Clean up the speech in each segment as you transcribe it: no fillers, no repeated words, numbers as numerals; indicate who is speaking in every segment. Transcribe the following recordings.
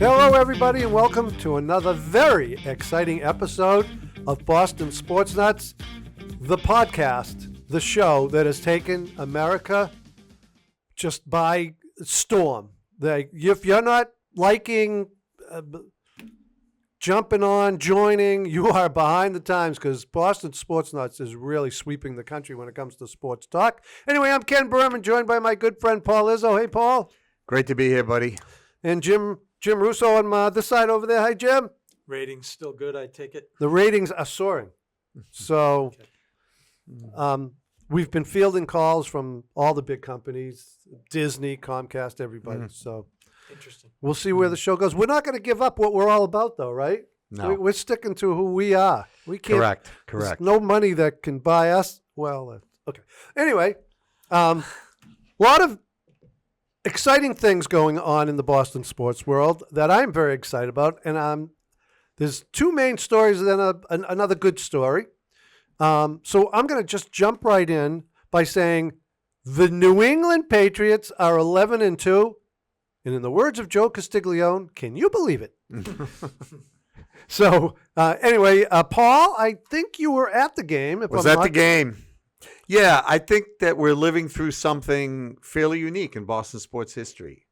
Speaker 1: Hello, everybody, and welcome to another very exciting episode of Boston Sports Nuts, the podcast, the show that has taken America just by storm. If you're not liking, jumping on, joining, you are behind the times because Boston Sports Nuts is really sweeping the country when it comes to sports talk. Anyway, I'm Ken Berman, joined by my good friend Paul Izzo. Hey, Paul.
Speaker 2: Great to be here, buddy.
Speaker 1: And Jim Russo on this side over there. Hi, Jim.
Speaker 3: Ratings still good, I take it?
Speaker 1: The ratings are soaring. So we've been fielding calls from all the big companies, Disney, Comcast, everybody. Mm-hmm. So
Speaker 3: interesting.
Speaker 1: We'll see where the show goes. We're not going to give up what we're all about, though, right?
Speaker 2: No.
Speaker 1: We're sticking to who we are. We can't.
Speaker 2: Correct.
Speaker 1: There's no money that can buy us. Well, okay. Anyway, a lot of exciting things going on in the Boston sports world that I'm very excited about. And there's two main stories and then another good story. So I'm going to just jump right in by saying the New England Patriots are 11-2. And in the words of Joe Castiglione, can you believe it? So anyway, Paul, I think you were at the game.
Speaker 2: Was at the game. Yeah, I think that we're living through something fairly unique in Boston sports history.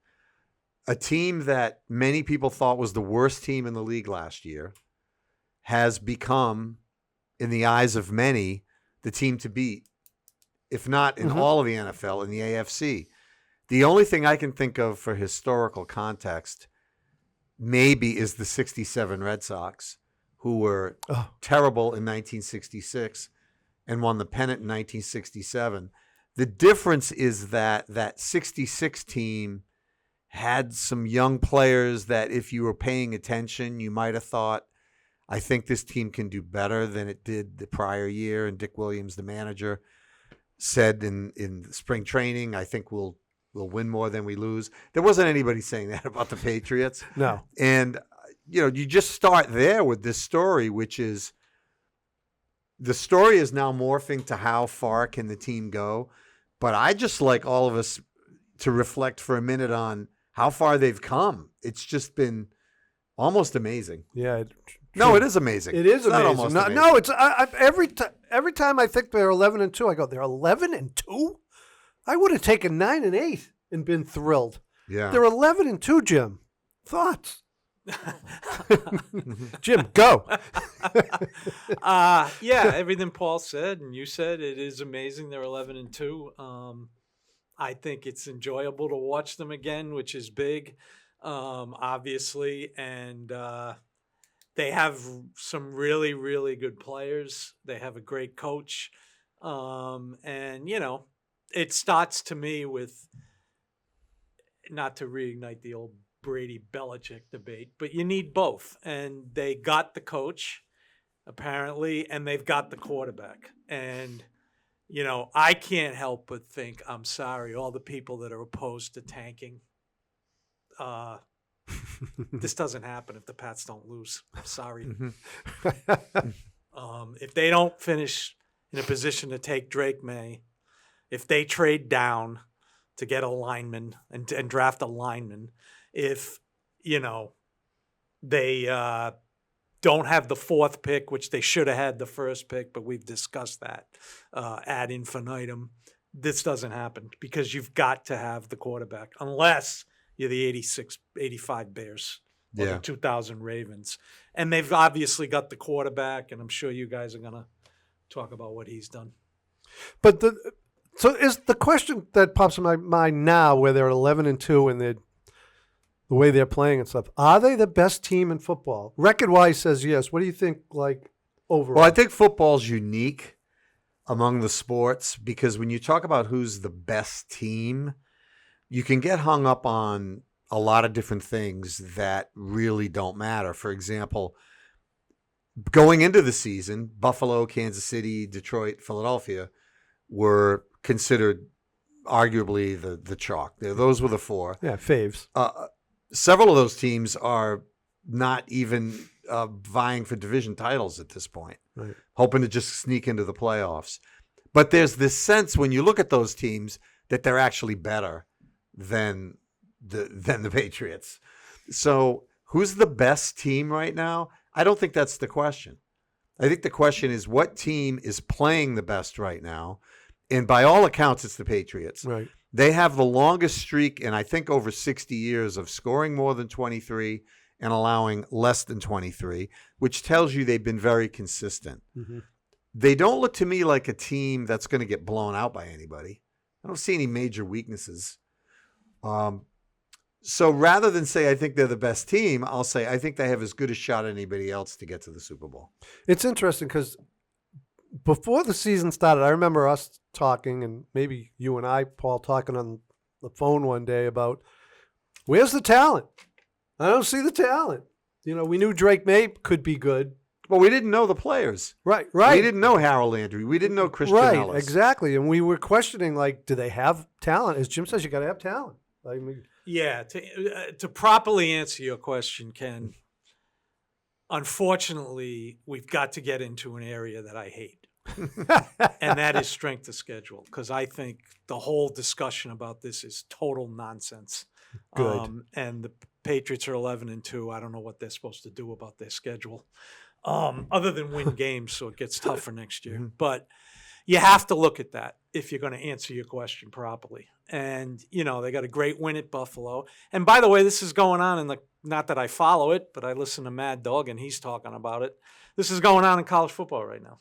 Speaker 2: A team that many people thought was the worst team in the league last year has become, in the eyes of many, the team to beat, if not in all of the NFL, in the AFC. The only thing I can think of for historical context maybe is the 67 Red Sox, who were terrible in 1966 and won the pennant in 1967. The difference is that 66 team had some young players that if you were paying attention, you might have thought, I think this team can do better than it did the prior year. And Dick Williams, the manager, said in spring training, I think we'll win more than we lose. There wasn't anybody saying that about the Patriots.
Speaker 1: No.
Speaker 2: And, you just start there with this story, which is the story is now morphing to how far can the team go. But I just like all of us to reflect for a minute on how far they've come. It's just been almost amazing.
Speaker 1: Yeah.
Speaker 2: No, it is amazing.
Speaker 1: It is amazing.
Speaker 2: Almost amazing.
Speaker 1: No, it's every time I think they're 11-2, I go, they're 11-2? I would have taken 9-8 and been thrilled.
Speaker 2: Yeah.
Speaker 1: They're 11-2, Jim. Thoughts? Jim, go.
Speaker 3: Yeah, everything Paul said and you said, it is amazing. They're 11-2. I think it's enjoyable to watch them again, which is big, obviously. And they have some really, really good players. They have a great coach. And, it starts to me with, not to reignite the old Brady-Belichick debate, but you need both. And they got the coach, apparently, and they've got the quarterback. And, I can't help but think, I'm sorry, all the people that are opposed to tanking, this doesn't happen if the Pats don't lose. I'm sorry. If they don't finish in a position to take Drake May, if they trade down to get a lineman and draft a lineman, if, they don't have the fourth pick, which they should have had the first pick, but we've discussed that ad infinitum, this doesn't happen because you've got to have the quarterback unless you're the 85 Bears or the 2000 Ravens. And they've obviously got the quarterback, and I'm sure you guys are going to talk about what he's done.
Speaker 1: But so is the question that pops in my mind now, where they're 11-2 and the way they're playing and stuff, are they the best team in football? Record-wise says yes. What do you think, overall?
Speaker 2: Well, I think football's unique among the sports because when you talk about who's the best team, you can get hung up on a lot of different things that really don't matter. For example, going into the season, Buffalo, Kansas City, Detroit, Philadelphia were considered arguably the chalk. Those were the four.
Speaker 1: Yeah, faves.
Speaker 2: Several of those teams are not even vying for division titles at this point,
Speaker 1: right,
Speaker 2: hoping to just sneak into the playoffs. But there's this sense when you look at those teams that they're actually better than the Patriots. So who's the best team right now? I don't think that's the question. I think the question is what team is playing the best right now? And by all accounts, it's the Patriots.
Speaker 1: Right.
Speaker 2: They have the longest streak in, I think, over 60 years of scoring more than 23 and allowing less than 23, which tells you they've been very consistent.
Speaker 1: Mm-hmm.
Speaker 2: They don't look to me like a team that's going to get blown out by anybody. I don't see any major weaknesses. So rather than say I think they're the best team, I'll say I think they have as good a shot as anybody else to get to the Super Bowl.
Speaker 1: It's interesting because before the season started, I remember us talking, and maybe you and I, Paul, talking on the phone one day about where's the talent? I don't see the talent. You know, we knew Drake May could be good.
Speaker 2: Well, we didn't know the players.
Speaker 1: Right.
Speaker 2: We didn't know Harold Landry. We didn't know Christian Ellis.
Speaker 1: Right, exactly. And we were questioning, like, do they have talent? As Jim says, you got to have talent. I mean,
Speaker 3: Yeah, to properly answer your question, Ken, unfortunately, we've got to get into an area that I hate, and that is strength of schedule, because I think the whole discussion about this is total nonsense.
Speaker 1: Good.
Speaker 3: And the Patriots are 11-2. I don't know what they're supposed to do about their schedule, other than win games, so it gets tougher next year. But you have to look at that if you're going to answer your question properly. And, you know, they got a great win at Buffalo. And by the way, this is going on in the, not that I follow it, but I listen to Mad Dog and he's talking about it. This is going on in college football right now.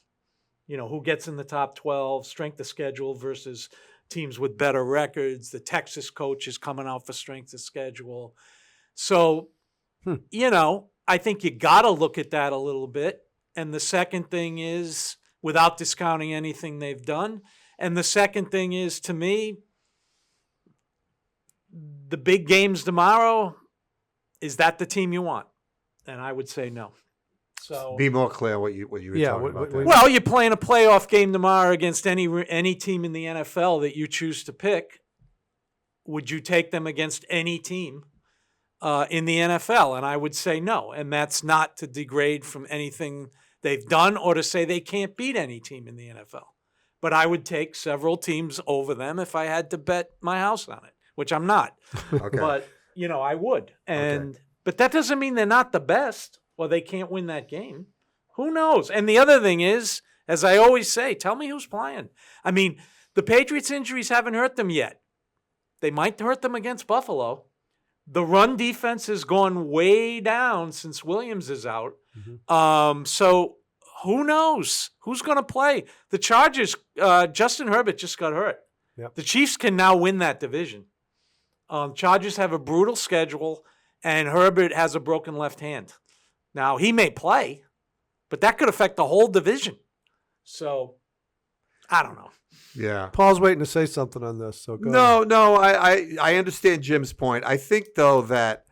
Speaker 3: You know, who gets in the top 12, strength of schedule versus teams with better records. The Texas coach is coming out for strength of schedule. So, you know, I think you got to look at that a little bit. And the second thing is, without discounting anything they've done, and the second thing is, to me, the big games tomorrow, is that the team you want? And I would say no. So
Speaker 2: Be more clear what you were talking about. there.
Speaker 3: well, you're playing a playoff game tomorrow against any team in the NFL that you choose to pick. Would you take them against any team in the NFL? And I would say no. And that's not to degrade from anything they've done or to say they can't beat any team in the NFL. But I would take several teams over them if I had to bet my house on it, which I'm not.
Speaker 2: Okay.
Speaker 3: But, you know, I would. And But that doesn't mean they're not the best or they can't win that game. Who knows? And the other thing is, as I always say, tell me who's playing. I mean, the Patriots' injuries haven't hurt them yet. They might hurt them against Buffalo. The run defense has gone way down since Williams is out. So who knows who's going to play? The Chargers, Justin Herbert just got hurt.
Speaker 1: Yep.
Speaker 3: The Chiefs can now win that division. Chargers have a brutal schedule, and Herbert has a broken left hand. Now, he may play, but that could affect the whole division. So, I don't know.
Speaker 2: Yeah.
Speaker 1: Paul's waiting to say something on this. So go ahead.
Speaker 2: No, I understand Jim's point. I think, though, that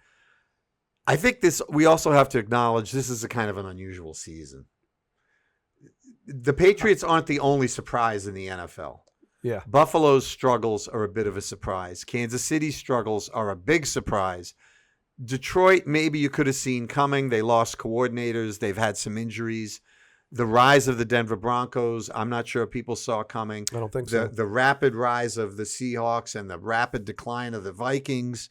Speaker 2: we also have to acknowledge this is a kind of an unusual season. The Patriots aren't the only surprise in the NFL.
Speaker 1: Yeah.
Speaker 2: Buffalo's struggles are a bit of a surprise. Kansas City's struggles are a big surprise. Detroit, maybe you could have seen coming. They lost coordinators. They've had some injuries. The rise of the Denver Broncos, I'm not sure people saw coming.
Speaker 1: I don't think so.
Speaker 2: The rapid rise of the Seahawks and the rapid decline of the Vikings.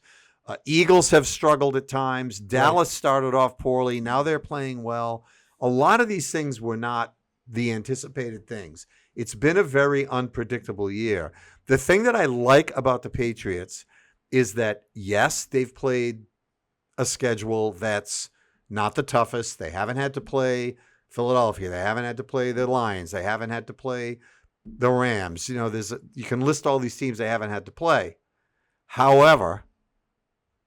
Speaker 2: Eagles have struggled at times. Dallas started off poorly. Now they're playing well. A lot of these things were not the anticipated things. It's been a very unpredictable year. The thing that I like about the Patriots is that, yes, they've played a schedule that's not the toughest. They haven't had to play Philadelphia. They haven't had to play the Lions. They haven't had to play the Rams. You know, you can list all these teams they haven't had to play. However,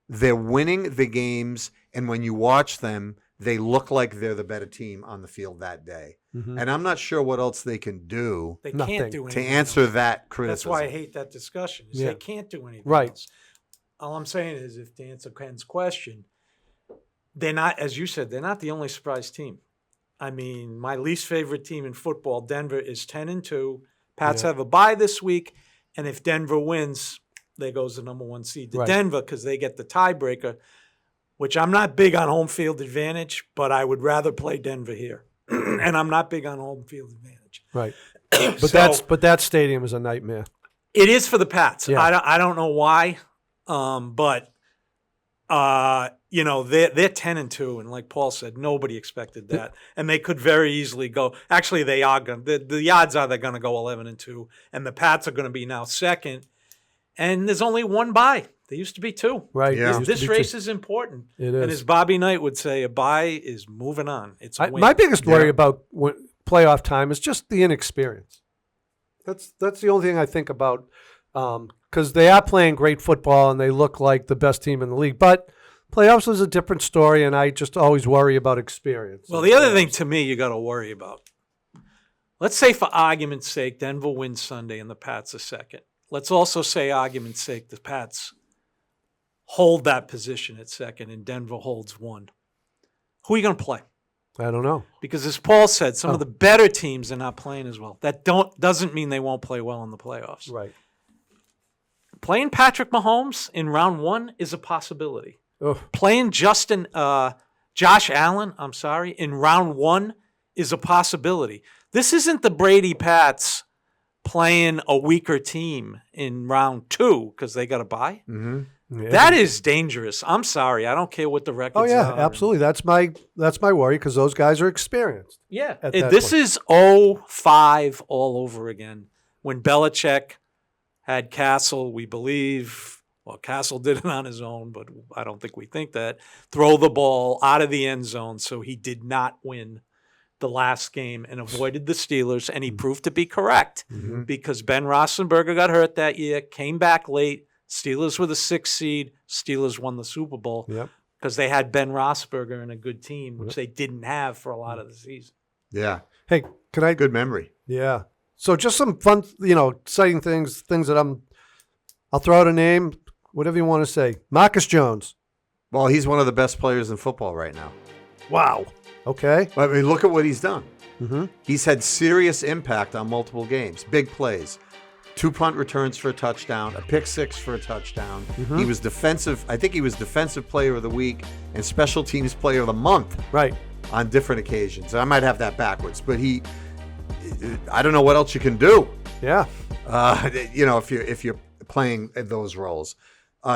Speaker 2: they're winning the games, and when you watch them, they look like they're the better team on the field that day.
Speaker 1: Mm-hmm.
Speaker 2: And I'm not sure what else they can do
Speaker 3: They
Speaker 1: Nothing.
Speaker 3: can't do
Speaker 2: to
Speaker 3: anything
Speaker 2: answer
Speaker 3: else.
Speaker 2: that
Speaker 3: That's
Speaker 2: criticism.
Speaker 3: why I hate that discussion. Is
Speaker 1: Yeah.
Speaker 3: They can't do anything
Speaker 1: Right.
Speaker 3: else. All I'm saying is, if to answer Ken's question, they're not, as you said, they're not the only surprise team. I mean, my least favorite team in football, Denver, is 10-2. Pats
Speaker 1: Yeah.
Speaker 3: have a bye this week, and if Denver wins, there goes the number one seed to
Speaker 1: Right.
Speaker 3: Denver because they get the tiebreaker, which I'm not big on home field advantage, but I would rather play Denver here. And I'm not big on home field advantage.
Speaker 1: Right. But
Speaker 3: So-
Speaker 1: that stadium is a nightmare.
Speaker 3: It is for the Pats.
Speaker 1: Yeah.
Speaker 3: I don't know why, but they're 10-2, and like Paul said, nobody expected that, and they could very easily go. Actually, they are going. The odds are they're going to go 11-2, and the Pats are going to be now second. And there's only one bye. There used to be two.
Speaker 1: Right.
Speaker 2: Yeah.
Speaker 3: This race is important.
Speaker 1: It
Speaker 3: And
Speaker 1: is.
Speaker 3: as Bobby Knight would say, a bye is moving on. It's a win.
Speaker 1: My biggest worry about playoff time is just the inexperience. That's the only thing I think about, because they are playing great football and they look like the best team in the league. But playoffs is a different story, and I just always worry about experience.
Speaker 3: Well, the other thing to me you got to worry about. Let's say, for argument's sake, Denver wins Sunday and the Pats are second. Let's also say, argument's sake, the Pats hold that position at second and Denver holds one. Who are you going to play?
Speaker 1: I don't know.
Speaker 3: Because as Paul said, some of the better teams are not playing as well. That doesn't mean they won't play well in the playoffs.
Speaker 1: Right.
Speaker 3: Playing Patrick Mahomes in round one is a possibility.
Speaker 1: Oh,
Speaker 3: Playing Josh Allen, in round one is a possibility. This isn't the Brady Pats playing a weaker team in round two because they got a bye.
Speaker 2: Mm-hmm.
Speaker 1: yeah.
Speaker 3: That is dangerous. I'm sorry. I don't care what the records
Speaker 1: Oh yeah,
Speaker 3: are.
Speaker 1: absolutely. That's my worry because those guys are experienced.
Speaker 3: Yeah.
Speaker 1: At that
Speaker 3: This
Speaker 1: point.
Speaker 3: is 0-5 all over again. When Belichick had Castle, we believe, well, Castle did it on his own, but I don't think we think that, throw the ball out of the end zone, so he did not win the last game and avoided the Steelers, and he proved to be correct because Ben Roethlisberger got hurt that year, came back late. Steelers were the 6th seed. Steelers won the Super Bowl because they had Ben Roethlisberger and a good team, which they didn't have for a lot of the season.
Speaker 2: Yeah.
Speaker 1: Hey, can I?
Speaker 2: Good memory.
Speaker 1: Yeah. So just some fun, exciting things that I'll throw out a name, whatever you want to say. Marcus Jones.
Speaker 2: Well, he's one of the best players in football right now.
Speaker 1: Wow. Okay.
Speaker 2: I mean, look at what he's done.
Speaker 1: Mm-hmm.
Speaker 2: He's had serious impact on multiple games, big plays. 2 punt returns for a touchdown, a pick six for a touchdown.
Speaker 1: Mm-hmm.
Speaker 2: He was defensive. I think he was defensive player of the week and special teams player of the month
Speaker 1: Right.
Speaker 2: on different occasions. I might have that backwards, but I don't know what else you can do.
Speaker 1: Yeah.
Speaker 2: If you're playing those roles.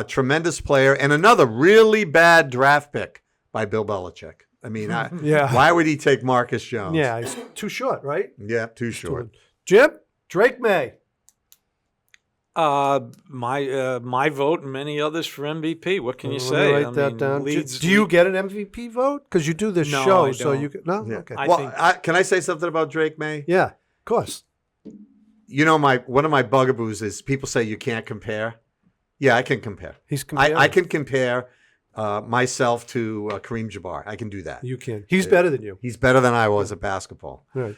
Speaker 2: Tremendous player and another really bad draft pick by Bill Belichick. I mean,
Speaker 1: Yeah.
Speaker 2: why would he take Marcus Jones?
Speaker 1: Yeah. He's too short, right?
Speaker 2: Yeah, too short.
Speaker 1: Jim? Drake May.
Speaker 3: My vote and many others for MVP. What can you
Speaker 1: Let me
Speaker 3: say?
Speaker 1: write that down.
Speaker 3: Leads,
Speaker 1: Do you get an MVP vote? Because you do this
Speaker 3: No,
Speaker 1: show,
Speaker 3: I
Speaker 1: so
Speaker 3: don't.
Speaker 1: you can. No.
Speaker 2: Yeah.
Speaker 1: Okay.
Speaker 2: Can I say something about Drake May?
Speaker 1: Yeah. Of course.
Speaker 2: One of my bugaboos is people say you can't compare. Yeah, I can compare.
Speaker 1: He's comparing.
Speaker 2: I can compare myself to Kareem Jabbar. I can do that.
Speaker 1: You can. He's better than you.
Speaker 2: He's better than I was at basketball.
Speaker 1: Right.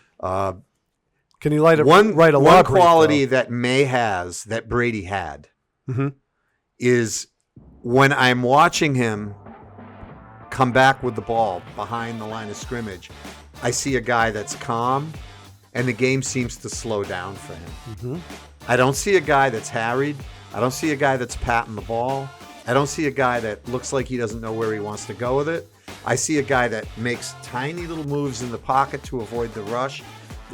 Speaker 2: Can
Speaker 1: he write a
Speaker 2: one
Speaker 1: law brief,
Speaker 2: quality
Speaker 1: though?
Speaker 2: that May has that Brady had
Speaker 1: Mhm.
Speaker 2: is when I'm watching him come back with the ball behind the line of scrimmage, I see a guy that's calm and the game seems to slow down for him.
Speaker 1: Mm-hmm.
Speaker 2: I don't see a guy that's harried. I don't see a guy that's patting the ball. I don't see a guy that looks like he doesn't know where he wants to go with it. I see a guy that makes tiny little moves in the pocket to avoid the rush.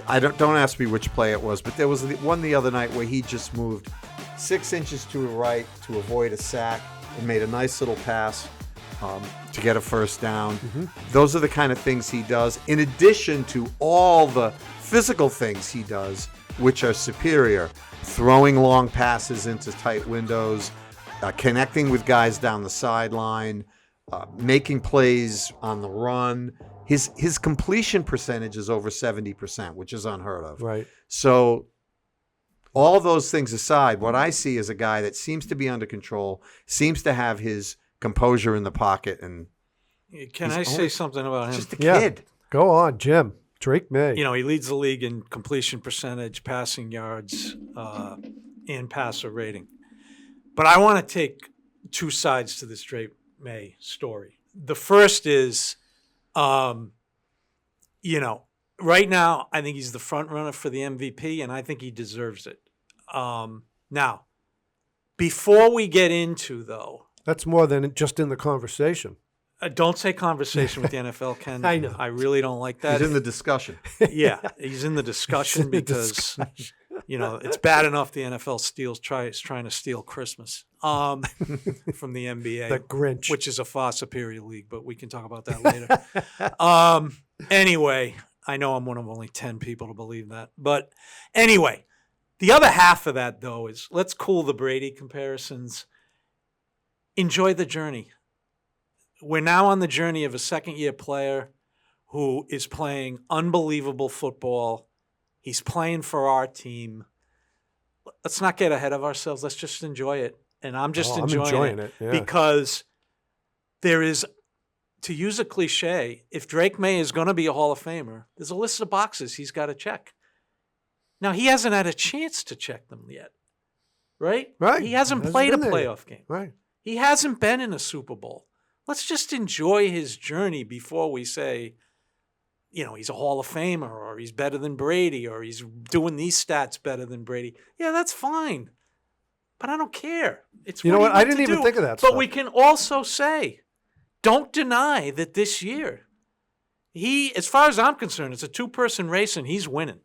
Speaker 2: Don't ask me which play it was, but there was one the other night where he just moved 6 inches to the right to avoid a sack and made a nice little pass to get a first down.
Speaker 1: Mm-hmm.
Speaker 2: Those are the kind of things he does, in addition to all the physical things he does, which are superior. Throwing long passes into tight windows, connecting with guys down the sideline, making plays on the run. His completion percentage is over 70%, which is unheard of.
Speaker 1: Right.
Speaker 2: So all those things aside, what I see is a guy that seems to be under control, seems to have his composure in the pocket, and
Speaker 3: Can I say something about him?
Speaker 2: just a
Speaker 1: Yeah.
Speaker 2: kid.
Speaker 1: Go on, Jim. Drake May.
Speaker 3: He leads the league in completion percentage, passing yards, and passer rating. But I want to take two sides to this Drake May story. The first is, right now, I think he's the front runner for the MVP, and I think he deserves it. Now, before we get into, though,
Speaker 1: That's more than just in the conversation.
Speaker 3: don't say conversation with the NFL, Ken.
Speaker 1: I know.
Speaker 3: I really don't like that.
Speaker 2: He's in the discussion.
Speaker 3: Yeah, he's in the discussion because It's bad enough the NFL is trying to steal Christmas from the NBA,
Speaker 1: The Grinch.
Speaker 3: which is a far superior league, but we can talk about that later. Anyway, I know I'm one of only 10 people to believe that. But anyway, the other half of that, though, is let's cool the Brady comparisons. Enjoy the journey. We're now on the journey of a second-year player who is playing unbelievable football. He's playing for our team. Let's not get ahead of ourselves. Let's just enjoy it. And I'm enjoying it
Speaker 1: yeah.
Speaker 3: because there is, to use a cliche, if Drake May is going to be a Hall of Famer, there's a list of boxes he's got to check. Now, he hasn't had a chance to check them yet, right?
Speaker 1: Right.
Speaker 3: He hasn't
Speaker 1: Hasn't
Speaker 3: played a
Speaker 1: been there yet.
Speaker 3: playoff game.
Speaker 1: Right.
Speaker 3: He hasn't been in a Super Bowl. Let's just enjoy his journey before we say, he's a Hall of Famer, or he's better than Brady, or he's doing these stats better than Brady. Yeah, that's fine. But I don't care. It's
Speaker 1: You know what?
Speaker 3: he
Speaker 1: I
Speaker 3: meant
Speaker 1: didn't
Speaker 3: to
Speaker 1: even
Speaker 3: do.
Speaker 1: think of that
Speaker 3: But
Speaker 1: stuff.
Speaker 3: we can also say, don't deny that this year, as far as I'm concerned, it's a two-person race and he's winning.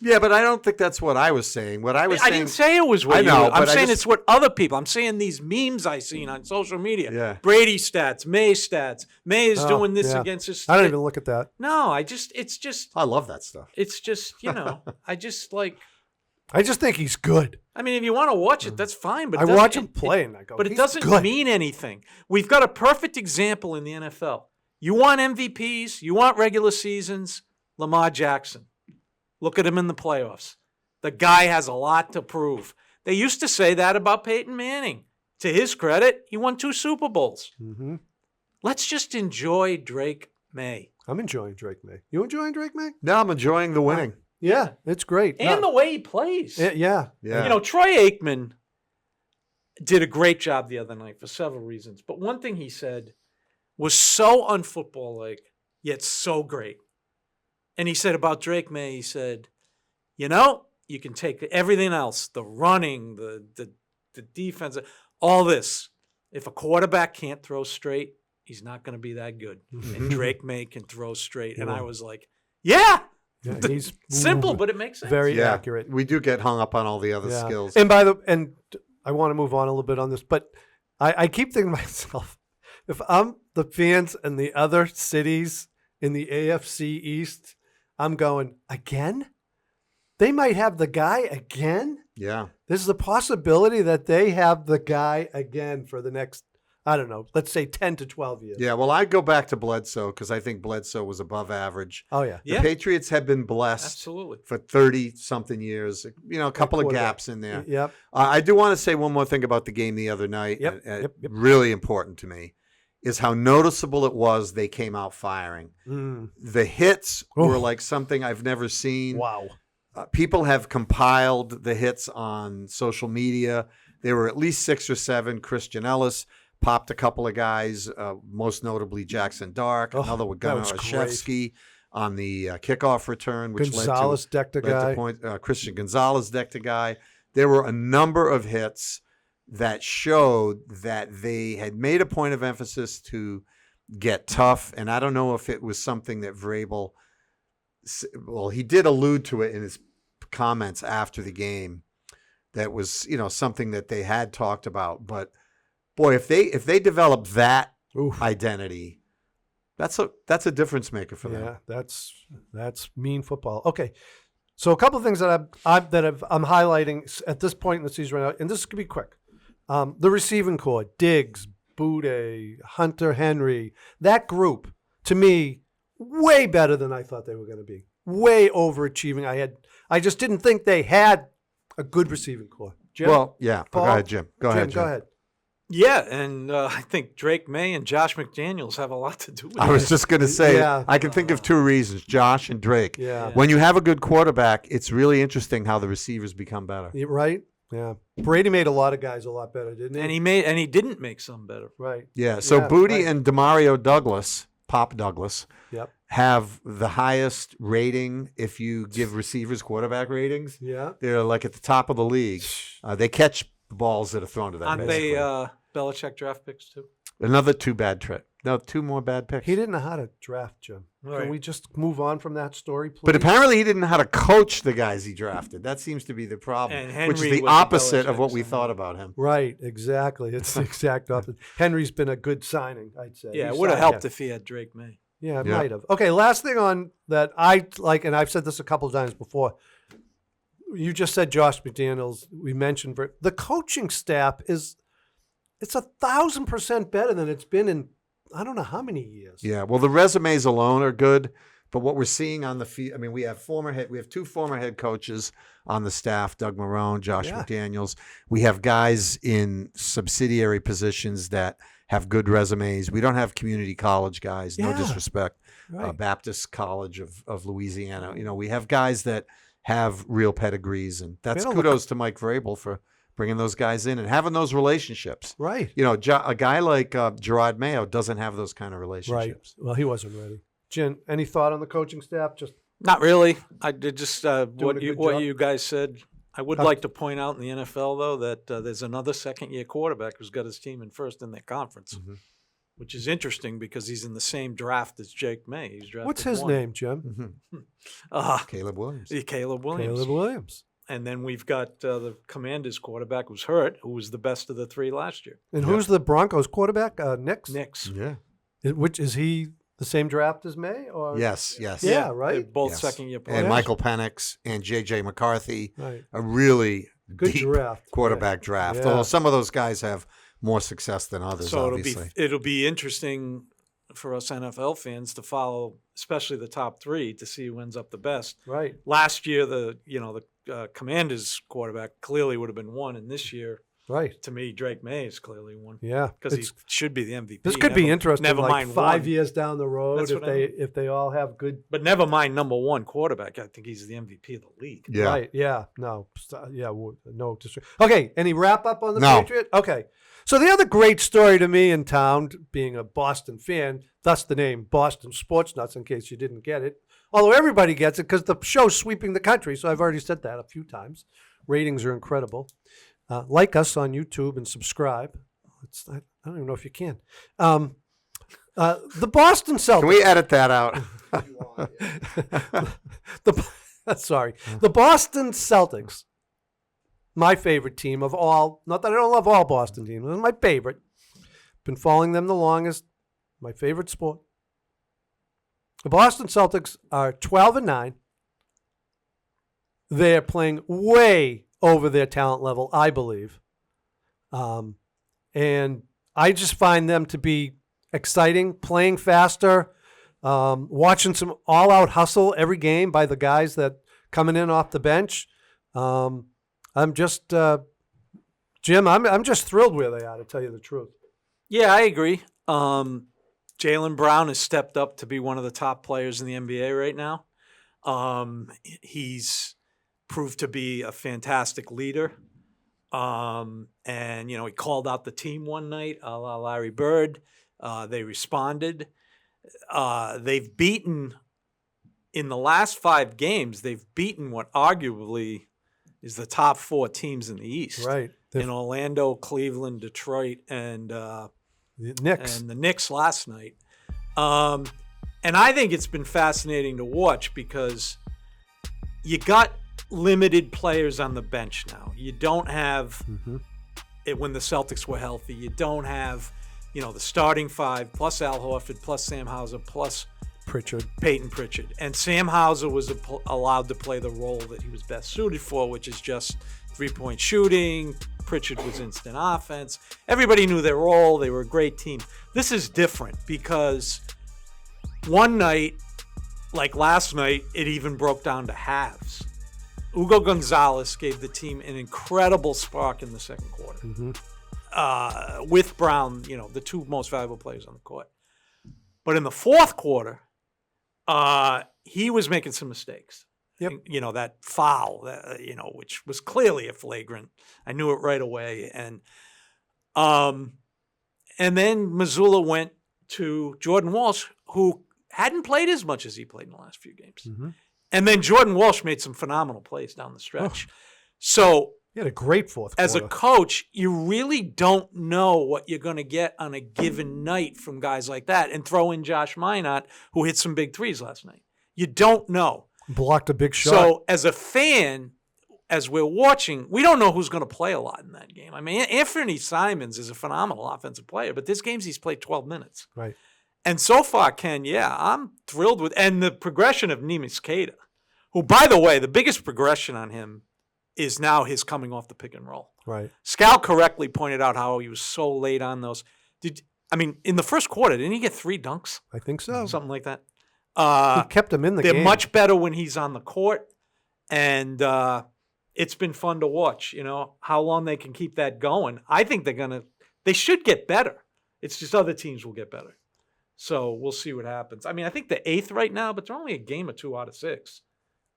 Speaker 2: Yeah, but I don't think that's what I was saying. What I was
Speaker 3: I
Speaker 2: saying,
Speaker 3: didn't say it was what
Speaker 2: I
Speaker 3: you
Speaker 2: know,
Speaker 3: were. I'm
Speaker 2: but I
Speaker 3: saying
Speaker 2: just-
Speaker 3: it's what other people. I'm saying these memes I seen on social media.
Speaker 2: Yeah.
Speaker 3: Brady stats, May stats. May is
Speaker 1: Oh,
Speaker 3: doing this
Speaker 1: yeah.
Speaker 3: against his.
Speaker 1: I don't even look at that.
Speaker 3: No, it's just
Speaker 2: I love that stuff.
Speaker 3: I just like.
Speaker 1: I just think he's good.
Speaker 3: I mean, if you want to watch it, that's fine. But
Speaker 1: I
Speaker 3: it doesn't-
Speaker 1: watch him play and I go,
Speaker 3: But it
Speaker 1: he's
Speaker 3: doesn't
Speaker 1: good.
Speaker 3: mean anything. We've got a perfect example in the NFL. You want MVPs, you want regular seasons. Lamar Jackson. Look at him in the playoffs. The guy has a lot to prove. They used to say that about Peyton Manning. To his credit, he won 2 Super Bowls.
Speaker 1: Mm-hmm.
Speaker 3: Let's just enjoy Drake May.
Speaker 1: I'm enjoying Drake May. You enjoying Drake May?
Speaker 2: No, I'm enjoying the winning.
Speaker 1: Yeah, it's great.
Speaker 3: And the way he plays.
Speaker 1: Yeah.
Speaker 2: Yeah.
Speaker 3: Troy Aikman did a great job the other night for several reasons. But one thing he said was so unfootball-like, yet so great. And he said about Drake May, he said, you can take everything else, the running, the defense, all this. If a quarterback can't throw straight, he's not going to be that good. And Drake May can throw straight. And I was like, yeah.
Speaker 1: Yeah, he's
Speaker 3: Simple, but it makes sense.
Speaker 1: very
Speaker 2: Yeah.
Speaker 1: accurate.
Speaker 2: We do get hung up on all the other
Speaker 1: Yeah.
Speaker 2: skills.
Speaker 1: And I want to move on a little bit on this, but I keep thinking to myself, if I'm the fans in the other cities in the AFC East, I'm going, again? They might have the guy again?
Speaker 2: Yeah.
Speaker 1: There's the possibility that they have the guy again for the next, I don't know, let's say 10 to 12 years.
Speaker 2: Yeah. Well, I'd go back to Bledsoe because I think Bledsoe was above average.
Speaker 1: Oh, yeah.
Speaker 3: Yeah.
Speaker 2: The Patriots have been blessed
Speaker 3: Absolutely.
Speaker 2: for 30-something years. A couple of
Speaker 1: quarterback.
Speaker 2: gaps in there.
Speaker 1: Yep.
Speaker 2: I do want to say one more thing about the game the other night.
Speaker 1: Yep,
Speaker 2: and
Speaker 1: yep.
Speaker 2: Really important to me is how noticeable it was they came out firing.
Speaker 1: Mm.
Speaker 2: The hits
Speaker 1: Oh.
Speaker 2: were like something I've never seen.
Speaker 1: Wow.
Speaker 2: People have compiled the hits on social media. There were at least 6 or 7. Christian Ellis popped a couple of guys, most notably Jackson Dark, another with
Speaker 1: that
Speaker 2: Gunnar
Speaker 1: was great.
Speaker 2: Olszewski on the kickoff return, which
Speaker 1: Gonzalez decked a
Speaker 2: led to
Speaker 1: guy.
Speaker 2: point. Christian Gonzalez decked a guy. There were a number of hits that showed that they had made a point of emphasis to get tough. And I don't know if it was something that Vrabel, well, he did allude to it in his comments after the game. That was, something that they had talked about. But boy, if they develop that
Speaker 1: Oof.
Speaker 2: identity, that's a difference maker for them.
Speaker 1: Yeah, that's mean football. Okay, so a couple of things that I'm highlighting at this point in the season right now, and this could be quick. The receiving core: Diggs, Boutte, Hunter Henry. That group, to me, way better than I thought they were going to be. Way overachieving. I just didn't think they had a good receiving core. Jim?
Speaker 2: Well, yeah.
Speaker 1: Paul?
Speaker 2: Go ahead, Jim. Go ahead, Jim.
Speaker 1: Go ahead.
Speaker 3: Yeah, and I think Drake May and Josh McDaniels have a lot to do with
Speaker 2: I was just going to say,
Speaker 1: Yeah.
Speaker 2: I can think of 2 reasons, Josh and Drake.
Speaker 1: Yeah.
Speaker 2: When you have a good quarterback, it's really interesting how the receivers become better.
Speaker 1: Yeah, right? Yeah. Brady made a lot of guys a lot better, didn't he?
Speaker 3: And he didn't make some better.
Speaker 1: Right.
Speaker 2: Yeah. So
Speaker 1: Yeah,
Speaker 2: Booty
Speaker 1: right.
Speaker 2: and Demario Douglas, Pop Douglas,
Speaker 1: Yep.
Speaker 2: have the highest rating if you give receivers quarterback ratings.
Speaker 1: Yeah.
Speaker 2: They're like at the top of the league. They catch the balls that are thrown to them.
Speaker 3: Aren't
Speaker 2: basically.
Speaker 3: they Belichick draft picks too?
Speaker 2: Another 2 bad trade. No, 2 more bad picks.
Speaker 1: He didn't know how to draft, Jim.
Speaker 3: Right.
Speaker 1: Can we just move on from that story, please?
Speaker 2: But apparently he didn't know how to coach the guys he drafted. That seems to be the problem,
Speaker 3: And
Speaker 2: which is
Speaker 3: Henry
Speaker 2: the
Speaker 3: was a
Speaker 2: opposite of
Speaker 3: Belichick
Speaker 2: what we
Speaker 3: signing.
Speaker 2: thought about him.
Speaker 1: Right, exactly. It's the exact opposite. Henry's been a good signing, I'd say.
Speaker 3: Yeah,
Speaker 1: He
Speaker 3: it would have
Speaker 1: signed
Speaker 3: helped
Speaker 1: him.
Speaker 3: if he had Drake May.
Speaker 1: Yeah, it
Speaker 2: Yeah.
Speaker 1: might have. Okay, last thing on that I like, and I've said this a couple of times before. You just said Josh McDaniels. We mentioned the coaching staff it's 1,000% better than it's been in I don't know how many years.
Speaker 2: Yeah, well, the resumes alone are good, but what we're seeing on the field, I mean, we have 2 former head coaches on the staff, Doug Marrone, Josh
Speaker 1: Yeah.
Speaker 2: McDaniels. We have guys in subsidiary positions that have good resumes. We don't have community college guys, no
Speaker 1: Yeah.
Speaker 2: disrespect.
Speaker 1: Right.
Speaker 2: Baptist College of Louisiana. We have guys that have real pedigrees, and that's
Speaker 1: don't
Speaker 2: kudos to Mike Vrabel for bringing those guys in and having those relationships.
Speaker 1: Right.
Speaker 2: A guy like Gerard Mayo doesn't have those kind of
Speaker 1: Right.
Speaker 2: relationships.
Speaker 1: Well, he wasn't ready. Jen, any thought on the coaching staff? Just
Speaker 3: Not really. I did just
Speaker 1: a
Speaker 3: what
Speaker 1: good
Speaker 3: what
Speaker 1: job?
Speaker 3: you guys said. I would like to point out in the NFL though that there's another second-year quarterback who's got his team in first in their conference,
Speaker 2: Mhm.
Speaker 3: which is interesting because he's in the same draft as Jake May. He's drafted.
Speaker 1: what's his
Speaker 3: one.
Speaker 1: name, Jim?
Speaker 2: Caleb Williams.
Speaker 3: Caleb Williams.
Speaker 1: Caleb Williams.
Speaker 3: And then we've got the Commanders quarterback who's hurt, who was the best of the 3 last year.
Speaker 1: And
Speaker 2: Yeah.
Speaker 1: who's the Broncos quarterback? Knicks.
Speaker 3: Knicks.
Speaker 2: Yeah.
Speaker 1: Which is he the same draft as May? Or
Speaker 2: Yes.
Speaker 1: Yeah, right?
Speaker 3: They're both
Speaker 2: Yes.
Speaker 3: second-year players.
Speaker 2: And Michael Penix and J.J. McCarthy,
Speaker 1: Right.
Speaker 2: a really
Speaker 1: Good
Speaker 2: deep
Speaker 1: draft.
Speaker 2: quarterback draft.
Speaker 1: Yeah.
Speaker 2: Although some of those guys have more success than others,
Speaker 3: So
Speaker 2: obviously.
Speaker 3: it'll be interesting for us NFL fans to follow, especially the top 3, to see who ends up the best.
Speaker 1: Right.
Speaker 3: Last year, the Commanders quarterback clearly would have been one, and this year,
Speaker 1: Right.
Speaker 3: to me, Drake May is clearly one
Speaker 1: Yeah.
Speaker 3: because he
Speaker 1: It's-
Speaker 3: should be the MVP.
Speaker 1: This could be
Speaker 3: Never-
Speaker 1: interesting.
Speaker 3: Never
Speaker 1: like
Speaker 3: mind
Speaker 1: 5
Speaker 3: one.
Speaker 1: years down the road,
Speaker 3: That's
Speaker 1: if
Speaker 3: what I
Speaker 1: if they all have good.
Speaker 3: But never mind number 1 quarterback. I think he's the MVP of the league.
Speaker 2: Yeah.
Speaker 1: Right. Yeah. No. Yeah. No. Okay. Any wrap up on the
Speaker 2: No.
Speaker 1: Patriot? Okay. So the other great story to me in town, being a Boston fan, thus the name Boston Sports Nuts, in case you didn't get it. Although everybody gets it because the show's sweeping the country. So I've already said that a few times. Ratings are incredible. Like us on YouTube and subscribe. I don't even know if you can. The Boston Celtics.
Speaker 2: Can we edit that out?
Speaker 1: The Boston Celtics, my favorite team of all. Not that I don't love all Boston teams. They're my favorite. Been following them the longest. My favorite sport. The Boston Celtics are 12-9. They're playing way over their talent level, I believe. And I just find them to be exciting, playing faster, watching some all-out hustle every game by the guys that coming in off the bench. I'm just, Jim, I'm just thrilled where they are, to tell you the truth.
Speaker 3: Yeah, I agree. Jaylen Brown has stepped up to be one of the top players in the NBA right now. He's proved to be a fantastic leader. And, he called out the team one night, a la Larry Bird. They responded. They've beaten, in the last 5 games, they've beaten what arguably is the top 4 teams in the East.
Speaker 1: Right.
Speaker 3: In Orlando, Cleveland, Detroit, and
Speaker 1: The Knicks.
Speaker 3: and the Knicks last night. And I think it's been fascinating to watch because you got limited players on the bench now. You don't have it when the Celtics were healthy. You don't have, the starting 5 plus Al Horford plus Sam Hauser plus Peyton Pritchard. And Sam Hauser was allowed to play the role that he was best suited for, which is just 3-point shooting. Pritchard was instant offense. Everybody knew their role. They were a great team. This is different because one night, like last night, it even broke down to halves. Hugo Gonzalez gave the team an incredible spark in the second quarter. With Brown, the 2 most valuable players on the court. But in the fourth quarter, he was making some mistakes.
Speaker 1: Yep.
Speaker 3: That foul, which was clearly a flagrant. I knew it right away. And then Missoula went to Jordan Walsh, who hadn't played as much as he played in the last few games. And then Jordan Walsh made some phenomenal plays down the stretch. So
Speaker 1: He had a great fourth
Speaker 3: as a
Speaker 1: quarter.
Speaker 3: coach, you really don't know what you're going to get on a given night from guys like that. And throw in Josh Minot, who hit some big threes last night. You don't know.
Speaker 1: Blocked a big shot.
Speaker 3: So as a fan, as we're watching, we don't know who's going to play a lot in that game. I mean, Anthony Simons is a phenomenal offensive player, but this game's he's played 12 minutes.
Speaker 1: Right.
Speaker 3: And so far, Ken, I'm thrilled with, and the progression of Neemias Queta, who, by the way, the biggest progression on him is now his coming off the pick and roll.
Speaker 1: Right.
Speaker 3: Scal correctly pointed out how he was so late on those. In the first quarter, didn't he get 3 dunks?
Speaker 1: I think so.
Speaker 3: Something like that.
Speaker 1: He kept him in the
Speaker 3: They're
Speaker 1: game.
Speaker 3: much better when he's on the court, and it's been fun to watch. How long they can keep that going. I think they should get better. It's just other teams will get better. So we'll see what happens. I mean, I think they're 8th right now, but they're only a game or 2 out of 6,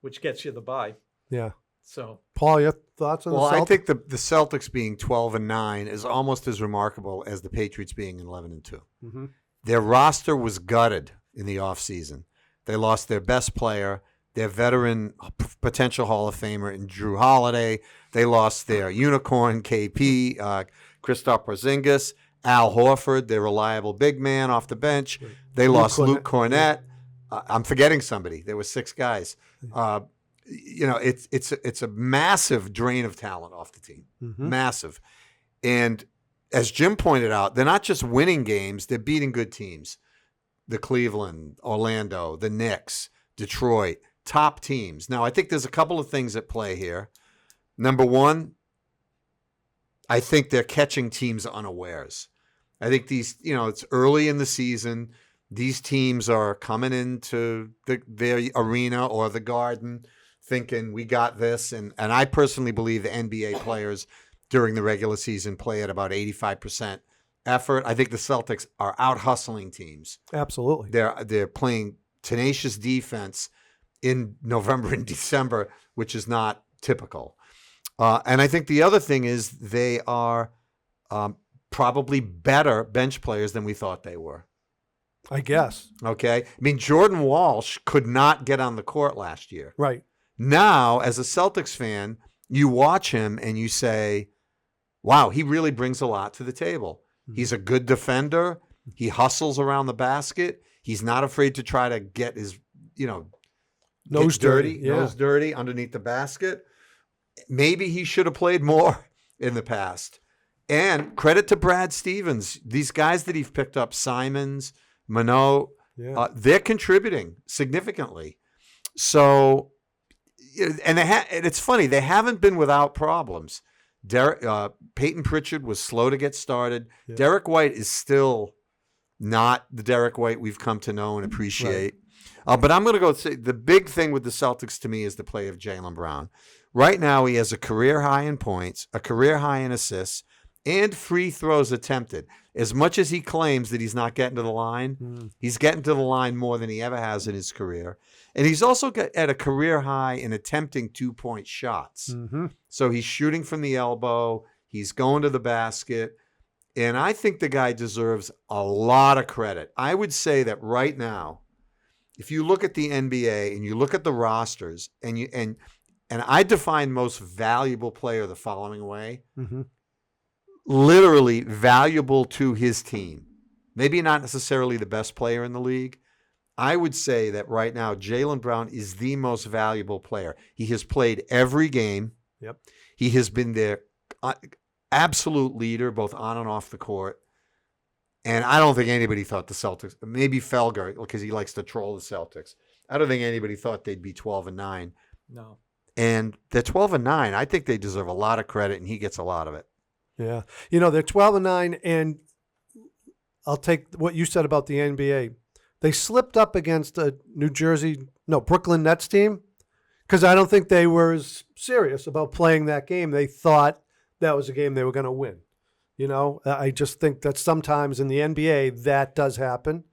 Speaker 3: which gets you the bye.
Speaker 1: Yeah.
Speaker 3: So,
Speaker 1: Paul, your thoughts on the Celtics?
Speaker 2: I think the Celtics being 12-9 is almost as remarkable as the Patriots being 11-2.
Speaker 1: Mm-hmm.
Speaker 2: Their roster was gutted in the offseason. They lost their best player, their veteran potential Hall of Famer in Drew Holiday. They lost their unicorn KP, Kristaps Porzingis, Al Horford, their reliable big man off the bench. They lost Luke Cornett. I'm forgetting somebody. There were 6 guys. It's a massive drain of talent off the team.
Speaker 1: Mm-hmm.
Speaker 2: Massive. And as Jim pointed out, they're not just winning games, they're beating good teams. The Cleveland, Orlando, the Knicks, Detroit, top teams. Now, I think there's a couple of things at play here. Number one, I think they're catching teams unawares. I think it's early in the season. These teams are coming into their arena or the Garden thinking, we got this. And I personally believe the NBA players during the regular season play at about 85% effort. I think the Celtics are out hustling teams.
Speaker 1: Absolutely.
Speaker 2: They're playing tenacious defense in November and December, which is not typical. And I think the other thing is they are probably better bench players than we thought they were.
Speaker 1: I guess.
Speaker 2: Okay? I mean, Jordan Walsh could not get on the court last year.
Speaker 1: Right.
Speaker 2: Now, as a Celtics fan, you watch him and you say, wow, he really brings a lot to the table. He's a good defender. He hustles around the basket. He's not afraid to try to get his,
Speaker 1: Nose dirty. Yeah.
Speaker 2: Nose dirty underneath the basket. Maybe he should have played more in the past. And credit to Brad Stevens. These guys that he's picked up, Simons, Minot, they're contributing significantly. So, and it's funny, they haven't been without problems. Peyton Pritchard was slow to get started. Yeah. Derek White is still not the Derek White we've come to know and appreciate. Right. But I'm going to go say the big thing with the Celtics to me is the play of Jaylen Brown. Right now, he has a career high in points, a career high in assists, and free throws attempted. As much as he claims that he's not getting to the line, he's getting to the line more than he ever has in his career. And he's also at a career high in attempting 2-point shots. Mm-hmm. So he's shooting from the elbow. He's going to the basket. And I think the guy deserves a lot of credit. I would say that right now, if you look at the NBA and you look at the rosters and I define most valuable player the following way, literally valuable to his team. Maybe not necessarily the best player in the league. I would say that right now, Jaylen Brown is the most valuable player. He has played every game.
Speaker 1: Yep.
Speaker 2: He has been their absolute leader, both on and off the court. And I don't think anybody thought the Celtics, maybe Felger, because he likes to troll the Celtics. I don't think anybody thought they'd be 12-9.
Speaker 3: No.
Speaker 2: And they're 12-9. I think they deserve a lot of credit, and he gets a lot of it.
Speaker 1: Yeah. They're 12-9, and I'll take what you said about the NBA. They slipped up against a Brooklyn Nets team because I don't think they were as serious about playing that game. They thought that was a game they were going to win. I just think that sometimes in the NBA that does happen,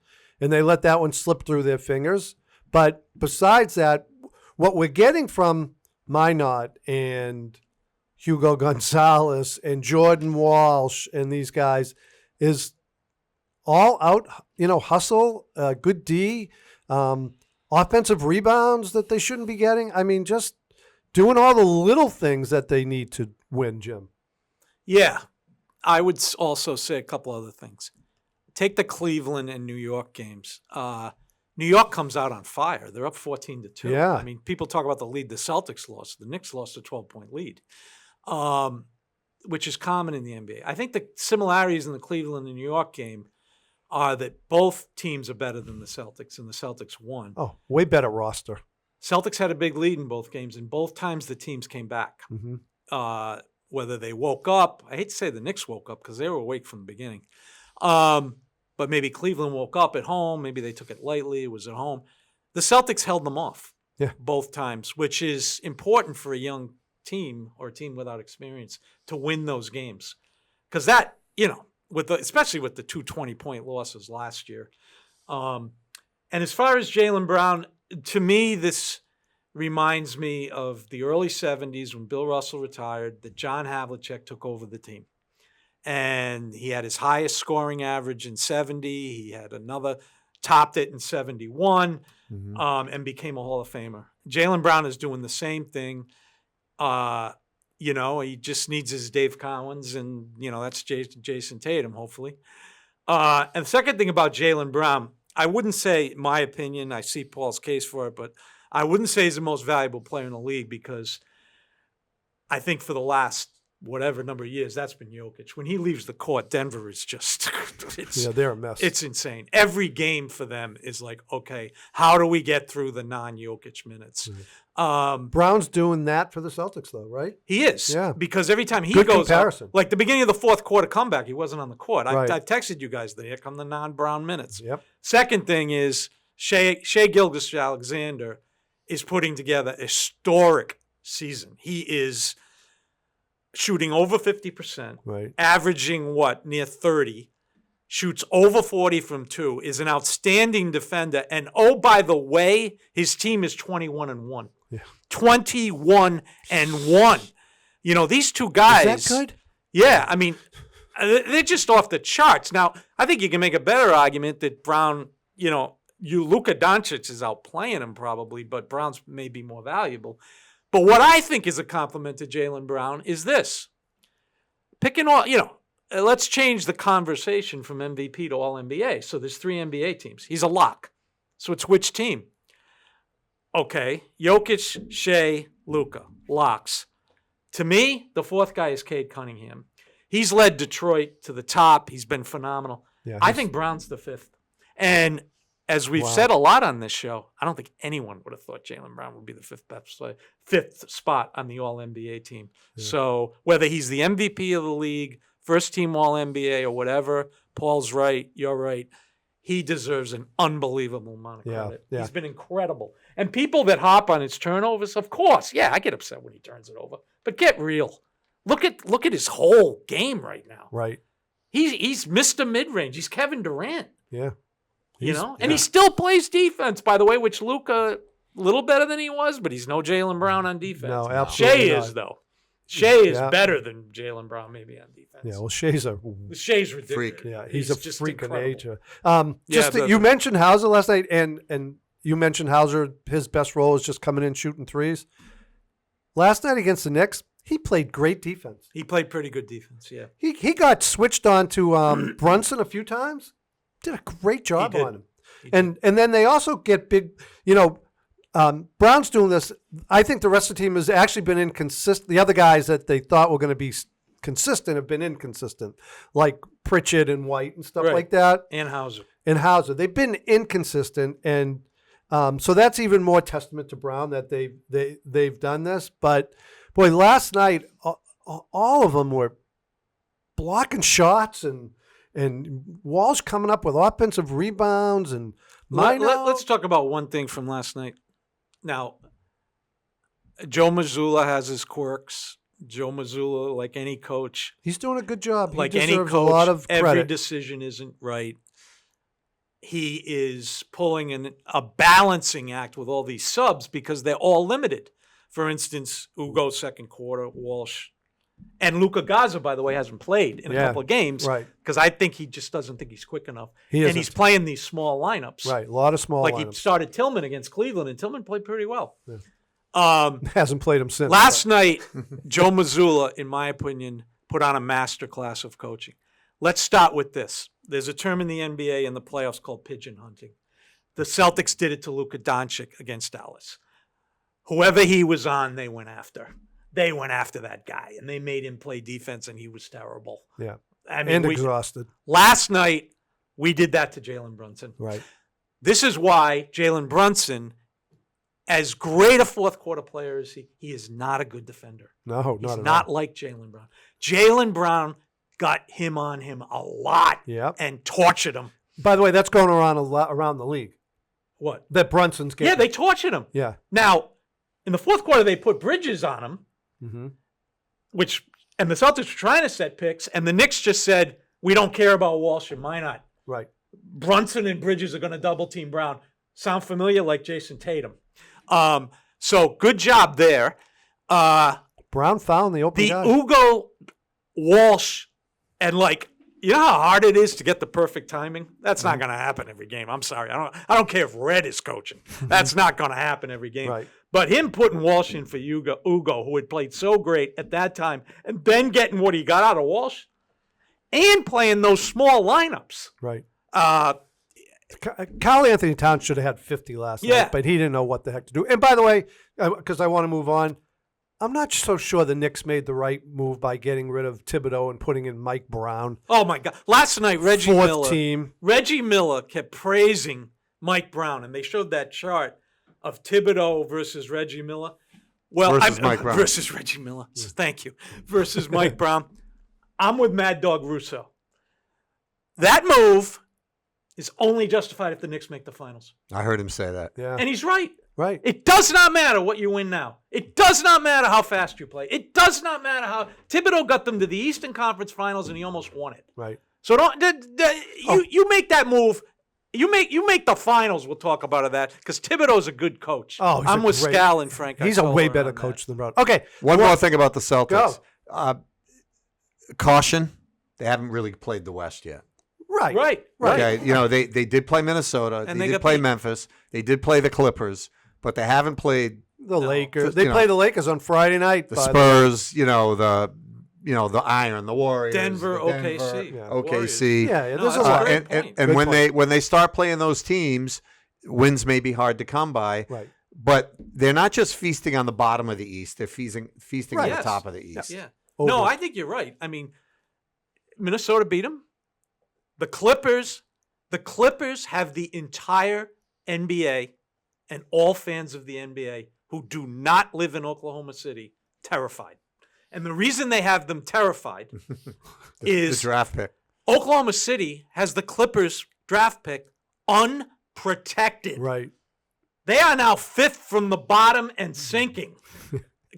Speaker 1: and they let that one slip through their fingers. But besides that, what we're getting from Minot and Hugo Gonzalez and Jordan Walsh and these guys is all out, hustle, good D, offensive rebounds that they shouldn't be getting. I mean, just doing all the little things that they need to win, Jim.
Speaker 3: Yeah. I would also say a couple other things. Take the Cleveland and New York games. New York comes out on fire. They're up 14-2.
Speaker 1: Yeah.
Speaker 3: I mean, people talk about the lead the Celtics lost. The Knicks lost a 12-point lead, which is common in the NBA. I think the similarities in the Cleveland and New York game are that both teams are better than the Celtics, and the Celtics won.
Speaker 1: Oh, way better roster.
Speaker 3: Celtics had a big lead in both games, and both times the teams came back.
Speaker 1: Mm-hmm.
Speaker 3: Whether they woke up, I hate to say the Knicks woke up because they were awake from the beginning. But maybe Cleveland woke up at home. Maybe they took it lightly. It was at home. The Celtics held them off both times, which is important for a young team or a team without experience to win those games. Because that, especially with the 2 20-point losses last year. And as far as Jaylen Brown, to me, this reminds me of the early 70s when Bill Russell retired, that John Havlicek took over the team. And he had his highest scoring average in 70. He had another, topped it in 71, and became a Hall of Famer. Jaylen Brown is doing the same thing. He just needs his Dave Cowens, and, that's Jason Tatum, hopefully. And the second thing about Jaylen Brown, I wouldn't say, in my opinion, I see Paul's case for it, but I wouldn't say he's the most valuable player in the league because I think for the last whatever number of years, that's been Jokic. When he leaves the court, Denver is just
Speaker 1: they're a mess.
Speaker 3: It's insane. Every game for them is like, okay, how do we get through the non-Jokic minutes?
Speaker 1: Brown's doing that for the Celtics, though, right?
Speaker 3: He is.
Speaker 1: Yeah.
Speaker 3: Because every time he
Speaker 1: Good
Speaker 3: goes
Speaker 1: comparison.
Speaker 3: up, like the beginning of the fourth quarter comeback, he wasn't on the court.
Speaker 1: Right.
Speaker 3: I texted you guys that here come the non-Brown minutes.
Speaker 1: Yep.
Speaker 3: Second thing is Shea Gilgeous-Alexander is putting together a historic season. He is shooting over 50%,
Speaker 1: right,
Speaker 3: averaging near 30, shoots over 40 from 2, is an outstanding defender. And oh, by the way, his team is 21-1.
Speaker 1: Yeah.
Speaker 3: 21-1. These two guys.
Speaker 1: Is that good?
Speaker 3: Yeah, I mean, they're just off the charts. Now, I think you can make a better argument that Brown, Luka Doncic is outplaying him probably, but Brown's maybe more valuable. But what I think is a compliment to Jaylen Brown is this. Let's change the conversation from MVP to All-NBA. So there's 3 NBA teams. He's a lock. So it's which team? Okay, Jokic, Shea, Luka, locks. To me, the fourth guy is Cade Cunningham. He's led Detroit to the top. He's been phenomenal. Yeah, I think Brown's the 5th. And as we've said a lot on this show, I don't think anyone would have thought Jaylen Brown would be the 5th best player, 5th spot on the All-NBA team. Yeah. So whether he's the MVP of the league, first team All-NBA or whatever, Paul's right, you're right. He deserves an unbelievable amount of credit. Yeah. He's been incredible. And people that hop on his turnovers, of course, I get upset when he turns it over. But get real. Look at his whole game right now.
Speaker 1: Right.
Speaker 3: He's Mr. Mid-Range. He's Kevin Durant.
Speaker 1: Yeah.
Speaker 3: And he still plays defense, by the way, which Luka, a little better than he was, but he's no Jaylen Brown on defense.
Speaker 1: No, absolutely
Speaker 3: Shea
Speaker 1: not.
Speaker 3: is, though. Shea is better than Jaylen Brown maybe on defense.
Speaker 1: Yeah, well, Shay's
Speaker 3: ridiculous.
Speaker 2: Freak.
Speaker 1: Yeah, he's a freak of nature.
Speaker 3: You
Speaker 1: you mentioned Hauser last night, and you mentioned Hauser, his best role is just coming in shooting threes. Last night against the Knicks, he played great defense.
Speaker 3: He played pretty good defense, yeah.
Speaker 1: He got switched on to Brunson a few times. Did a great job on him. And then they also get big, Brown's doing this. I think the rest of the team has actually been inconsistent. The other guys that they thought were going to be consistent have been inconsistent, like Pritchard and White and stuff like that.
Speaker 3: And Hauser.
Speaker 1: They've been inconsistent, and so that's even more testament to Brown that they've done this. But boy, last night all of them were blocking shots and Wall's coming up with offensive rebounds and
Speaker 3: let's talk about one thing from last night. Now, Joe Mazzulla has his quirks. Joe Mazzulla, like any coach,
Speaker 1: he's doing a good job. He
Speaker 3: like any coach,
Speaker 1: a lot of credit.
Speaker 3: Every decision isn't right. He is pulling a balancing act with all these subs because they're all limited. For instance, Ugo second quarter, Walsh. And Luka Gaza, by the way, hasn't played in a couple of games.
Speaker 1: Right.
Speaker 3: Because I think he just doesn't think he's quick enough.
Speaker 1: And
Speaker 3: he's playing these small lineups.
Speaker 1: Right, a lot of small lineups.
Speaker 3: He started Tillman against Cleveland, and Tillman played pretty well.
Speaker 1: Hasn't played him since.
Speaker 3: Last night, Joe Mazzulla, in my opinion, put on a masterclass of coaching. Let's start with this. There's a term in the NBA and the playoffs called pigeon hunting. The Celtics did it to Luka Doncic against Dallas. Whoever he was on, they went after. They went after that guy, and they made him play defense, and he was terrible.
Speaker 1: Yeah.
Speaker 3: I mean,
Speaker 1: And exhausted.
Speaker 3: Last night, we did that to Jalen Brunson.
Speaker 1: Right.
Speaker 3: This is why Jalen Brunson, as great a fourth quarter player as he is not a good defender.
Speaker 1: No,
Speaker 3: He's
Speaker 1: not at
Speaker 3: not
Speaker 1: all.
Speaker 3: like Jaylen Brown. Jaylen Brown got him on him a lot
Speaker 1: Yep.
Speaker 3: and tortured him.
Speaker 1: By the way, that's going around a lot around the league.
Speaker 3: What?
Speaker 1: That Brunson's getting.
Speaker 3: Yeah, they tortured him.
Speaker 1: Yeah.
Speaker 3: Now, in the fourth quarter, they put Bridges on him,
Speaker 1: Mm-hmm.
Speaker 3: and the Celtics were trying to set picks, and the Knicks just said, we don't care about Walsh and why not?
Speaker 1: Right.
Speaker 3: Brunson and Bridges are going to double team Brown. Sound familiar? Like Jason Tatum. So good job there.
Speaker 1: Brown found the open
Speaker 3: The
Speaker 1: guy.
Speaker 3: Ugo Walsh, and you know how hard it is to get the perfect timing? That's not going to happen every game. I'm sorry. I don't care if Red is coaching. That's not going to happen every game.
Speaker 1: Right.
Speaker 3: But him putting Walsh in for Ugo, who had played so great at that time, and then getting what he got out of Walsh, and playing those small lineups.
Speaker 1: Right.
Speaker 3: Uh,
Speaker 1: Carl Anthony Towns should have had 50 last night, but he didn't know what the heck to do. And by the way, because I want to move on, I'm not so sure the Knicks made the right move by getting rid of Thibodeau and putting in Mike Brown.
Speaker 3: oh my God! Last night, Reggie Miller kept praising Mike Brown, and they showed that chart of Thibodeau versus Reggie Miller. Well,
Speaker 2: Versus Mike Brown.
Speaker 3: Versus Reggie Miller. Thank you. Versus Mike Brown. I'm with Mad Dog Russo. That move is only justified if the Knicks make the finals.
Speaker 2: I heard him say that.
Speaker 1: Yeah.
Speaker 3: And he's right.
Speaker 1: Right.
Speaker 3: It does not matter what you win now. It does not matter how fast you play. It does not matter how Thibodeau got them to the Eastern Conference Finals and he almost won it.
Speaker 1: Right.
Speaker 3: So you make that move. You make the finals. We'll talk about that because Thibodeau's a good coach.
Speaker 1: Oh,
Speaker 3: I'm with Scal and Frank.
Speaker 1: He's a way better
Speaker 3: on
Speaker 1: coach
Speaker 3: that.
Speaker 1: than Brown. Okay.
Speaker 2: One more thing about the Celtics.
Speaker 1: Go.
Speaker 2: Caution. They haven't really played the West yet.
Speaker 1: Right.
Speaker 2: Okay, they did play Minnesota.
Speaker 3: And
Speaker 2: they
Speaker 3: they
Speaker 2: did
Speaker 3: got
Speaker 2: play
Speaker 3: beat.
Speaker 2: Memphis. They did play the Clippers, but they haven't played
Speaker 1: The Lakers.
Speaker 2: just,
Speaker 1: They play the Lakers on Friday night.
Speaker 2: the
Speaker 1: by
Speaker 2: Spurs. The Iron, the Warriors,
Speaker 3: Denver,
Speaker 2: the
Speaker 3: OKC.
Speaker 1: Yeah.
Speaker 2: OKC.
Speaker 1: Yeah,
Speaker 3: No,
Speaker 1: there's a
Speaker 3: that's
Speaker 1: lot.
Speaker 3: great point.
Speaker 2: And
Speaker 1: Good
Speaker 2: when
Speaker 1: point.
Speaker 2: they start playing those teams, wins may be hard to come by.
Speaker 1: Right.
Speaker 2: But they're not just feasting on the bottom of the East; they're feasting on
Speaker 3: Yes.
Speaker 2: the top of the East.
Speaker 3: Yeah.
Speaker 1: Over.
Speaker 3: No, I think you're right. I mean, Minnesota beat them. The Clippers have the entire NBA and all fans of the NBA who do not live in Oklahoma City terrified. And the reason they have them terrified is
Speaker 2: The draft pick.
Speaker 3: Oklahoma City has the Clippers draft pick unprotected.
Speaker 1: Right.
Speaker 3: They are now fifth from the bottom and sinking.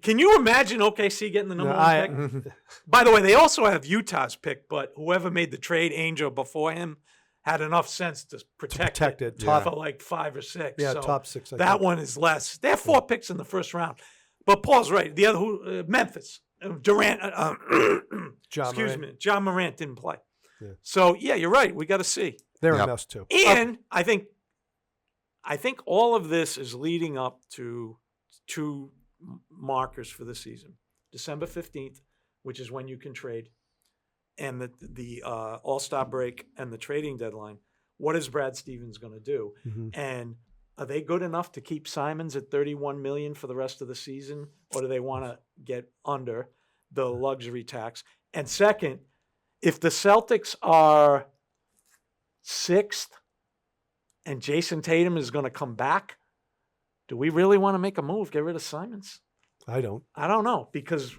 Speaker 3: Can you imagine OKC getting the number one pick? By the way, they also have Utah's pick, but whoever made the trade, Angel, before him, had enough sense to protect it.
Speaker 1: Yeah.
Speaker 3: For like 5 or 6.
Speaker 1: Yeah,
Speaker 3: So
Speaker 1: top 6. I
Speaker 3: that
Speaker 1: think.
Speaker 3: one is less. They have 4 picks in the first round. But Paul's right. The other, Memphis, Durant, John Morant didn't play.
Speaker 1: Yeah.
Speaker 3: So, yeah, you're right. We got to see.
Speaker 1: They're
Speaker 2: Yep.
Speaker 1: a mess too.
Speaker 3: And I think all of this is leading up to 2 markers for the season. December 15th, which is when you can trade, and the All-Star break and the trading deadline. What is Brad Stevens going to do?
Speaker 1: Mhm.
Speaker 3: And are they good enough to keep Simons at $31 million for the rest of the season, or do they want to get under the luxury tax? And second, if the Celtics are 6th and Jason Tatum is going to come back, do we really want to make a move, get rid of Simons?
Speaker 1: I don't.
Speaker 3: I don't know, because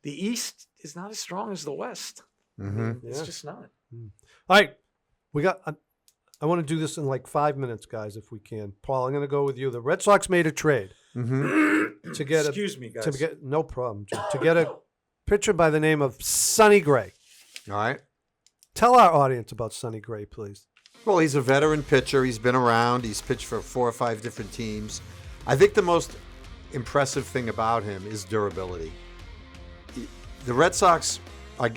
Speaker 3: the East is not as strong as the West.
Speaker 2: Mm-hmm.
Speaker 3: It's
Speaker 1: Yeah.
Speaker 3: just not.
Speaker 1: All right. We got. I want to do this in like 5 minutes, guys, if we can. Paul, I'm going to go with you. The Red Sox made a trade
Speaker 2: Mm-hmm.
Speaker 1: to get
Speaker 3: Excuse me, guys.
Speaker 1: no problem, Jim, to get a pitcher by the name of Sonny Gray.
Speaker 2: All right.
Speaker 1: Tell our audience about Sonny Gray, please.
Speaker 2: Well, he's a veteran pitcher. He's been around. He's pitched for 4 or 5 different teams. I think the most impressive thing about him is durability. The Red Sox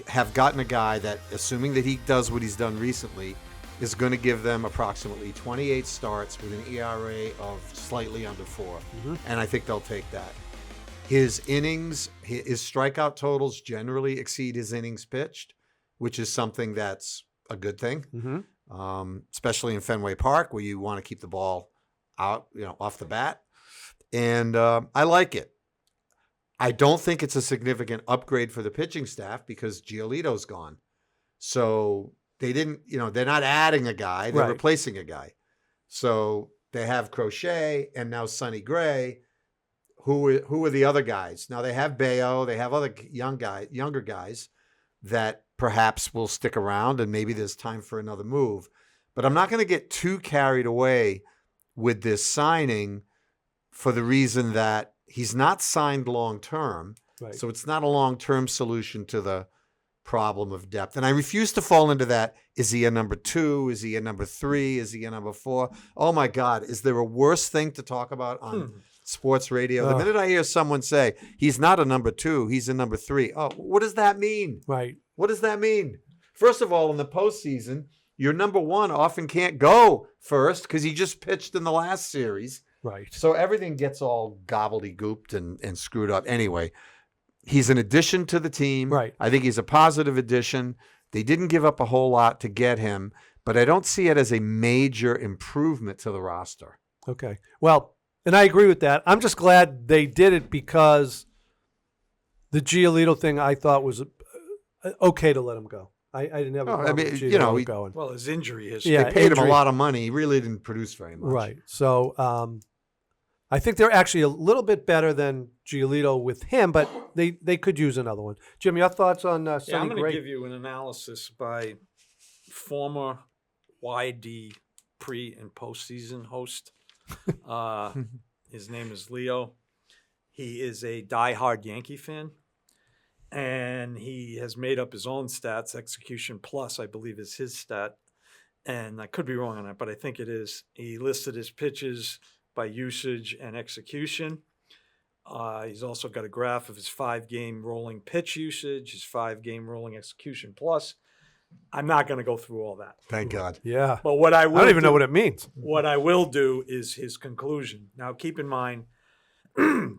Speaker 2: have gotten a guy that, assuming that he does what he's done recently, is going to give them approximately 28 starts with an ERA of slightly under 4. And I think they'll take that. His innings, his strikeout totals generally exceed his innings pitched, which is something that's a good thing, especially in Fenway Park where you want to keep the ball out, off the bat. And I like it. I don't think it's a significant upgrade for the pitching staff because Giolito's gone. So they didn't, they're not adding a guy, they're replacing a guy. So they have Crochet and now Sonny Gray. Who are the other guys? Now they have Bayo, they have other younger guys that perhaps will stick around and maybe there's time for another move. But I'm not going to get too carried away with this signing for the reason that he's not signed long-term.
Speaker 1: Right.
Speaker 2: So it's not a long-term solution to the problem of depth. And I refuse to fall into that. Is he a number 2? Is he a number 3? Is he a number 4? Oh my God. Is there a worse thing to talk about on sports radio? The minute I hear someone say, he's not a number 2, he's a number 3. Oh, what does that mean?
Speaker 1: Right.
Speaker 2: What does that mean? First of all, in the postseason, your number 1 often can't go first because he just pitched in the last series.
Speaker 1: Right.
Speaker 2: So everything gets all gobbledygooked and screwed up. Anyway, he's an addition to the team.
Speaker 1: Right.
Speaker 2: I think he's a positive addition. They didn't give up a whole lot to get him, but I don't see it as a major improvement to the roster.
Speaker 1: Okay. Well, and I agree with that. I'm just glad they did it because the Giolito thing I thought was okay to let him go. I didn't have a problem with Giolito going.
Speaker 3: Well, his injury history.
Speaker 1: Yeah,
Speaker 2: They paid him
Speaker 1: injury.
Speaker 2: a lot of money. He really didn't produce very much.
Speaker 1: Right. So I think they're actually a little bit better than Giolito with him, but they could use another one. Jim, your thoughts on
Speaker 3: Yeah,
Speaker 1: Sonny
Speaker 3: I'm going to
Speaker 1: Gray?
Speaker 3: give you an analysis by former YD pre- and postseason host. His name is Leo. He is a diehard Yankee fan, and he has made up his own stats. Execution plus, I believe, is his stat, and I could be wrong on that, but I think it is. He listed his pitches by usage and execution. He's also got a graph of his 5-game rolling pitch usage, his 5-game rolling execution plus. I'm not going to go through all that.
Speaker 2: Thank God.
Speaker 1: Yeah.
Speaker 3: But what I will
Speaker 1: I don't even know what it means.
Speaker 3: What I will do is his conclusion. Now, keep in mind,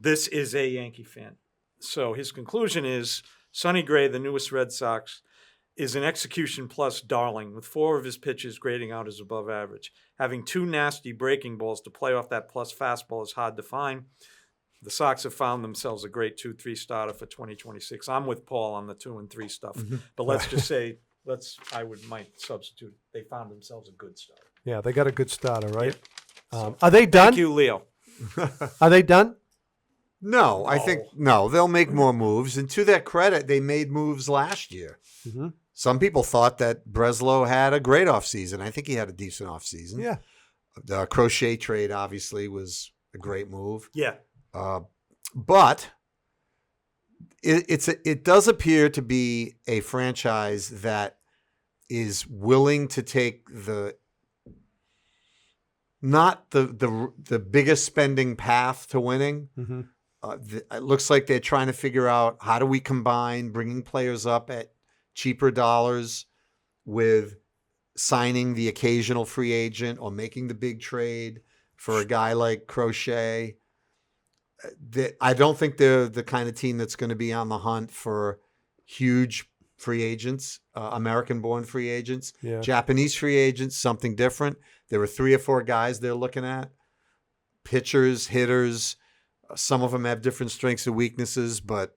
Speaker 3: this is a Yankee fan. So his conclusion is Sonny Gray, the newest Red Sox, is an execution plus darling with 4 of his pitches grading out as above average. Having 2 nasty breaking balls to play off that plus fastball is hard to find. The Sox have found themselves a great 2-3 starter for 2026. I'm with Paul on the 2 and 3 stuff. But let's just say, might substitute. They found themselves a good starter.
Speaker 1: Yeah, they got a good starter, right? Are they done?
Speaker 3: Thank you, Leo.
Speaker 1: Are they done?
Speaker 2: No, I think they'll make more moves. And to their credit, they made moves last year.
Speaker 1: Mm-hmm.
Speaker 2: Some people thought that Breslow had a great offseason. I think he had a decent offseason.
Speaker 1: Yeah.
Speaker 2: The Crochet trade obviously was a great move.
Speaker 3: Yeah.
Speaker 2: But it does appear to be a franchise that is willing to take not the biggest spending path to winning.
Speaker 1: Mm-hmm.
Speaker 2: It looks like they're trying to figure out how do we combine bringing players up at cheaper dollars with signing the occasional free agent or making the big trade for a guy like Crochet. I don't think they're the kind of team that's going to be on the hunt for huge free agents, American-born free agents.
Speaker 1: Yeah.
Speaker 2: Japanese free agents, something different. There were 3 or 4 guys they're looking at, pitchers, hitters. Some of them have different strengths and weaknesses, but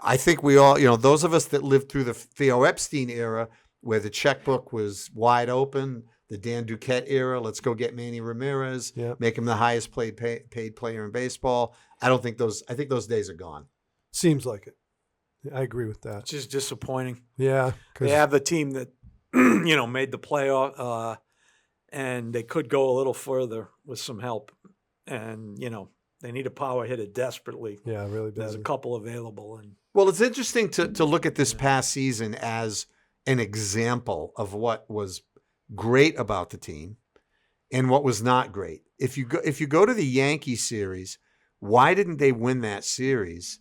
Speaker 2: I think we all, those of us that lived through the Theo Epstein era where the checkbook was wide open, the Dan Duquette era, let's go get Manny Ramirez, make him the highest paid player in baseball. I think those days are gone.
Speaker 1: Seems like it. I agree with that.
Speaker 3: Which is disappointing.
Speaker 1: Yeah.
Speaker 3: They have the team that, made the playoff, and they could go a little further with some help. And, they need a power hitter desperately.
Speaker 1: Yeah, really bad.
Speaker 3: There's a couple available.
Speaker 2: Well, it's interesting to look at this past season as an example of what was great about the team and what was not great. If you go to the Yankee series, why didn't they win that series?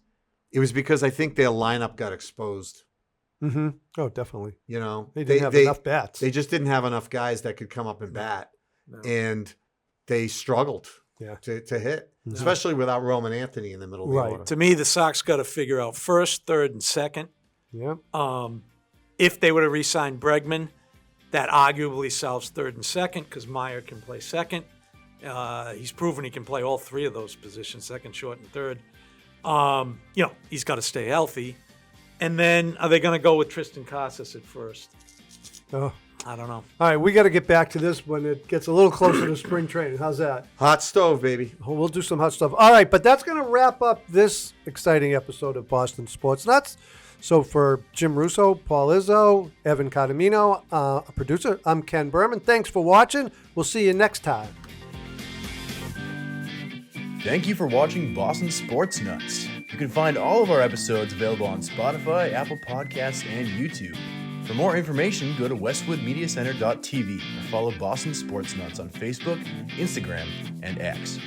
Speaker 2: It was because I think their lineup got exposed
Speaker 1: Mm-hmm. Oh, definitely.
Speaker 2: You know,
Speaker 1: They didn't have enough bats.
Speaker 2: They just didn't have enough guys that could come up and bat, and they struggled to hit, especially without Roman Anthony in the middle of the order.
Speaker 3: To me, the Sox got to figure out first, third, and second.
Speaker 1: Yeah.
Speaker 3: If they would have re-signed Bregman, that arguably solves third and second because Meyer can play second. He's proven he can play all three of those positions, second, short, and third. He's got to stay healthy. And then are they going to go with Tristan Casas at first?
Speaker 1: Oh.
Speaker 3: I don't know.
Speaker 1: All right, we got to get back to this when it gets a little closer to spring training. How's that?
Speaker 2: Hot stove, baby.
Speaker 1: We'll do some hot stuff. All right, but that's going to wrap up this exciting episode of Boston Sports Nuts. So for Jim Russo, Paul Izzo, Evan Cadamino, a producer, I'm Ken Berman. Thanks for watching. We'll see you next time.
Speaker 4: Thank you for watching Boston Sports Nuts. You can find all of our episodes available on Spotify, Apple Podcasts, and YouTube. For more information, go to westwoodmediacenter.tv or follow Boston Sports Nuts on Facebook, Instagram, and X.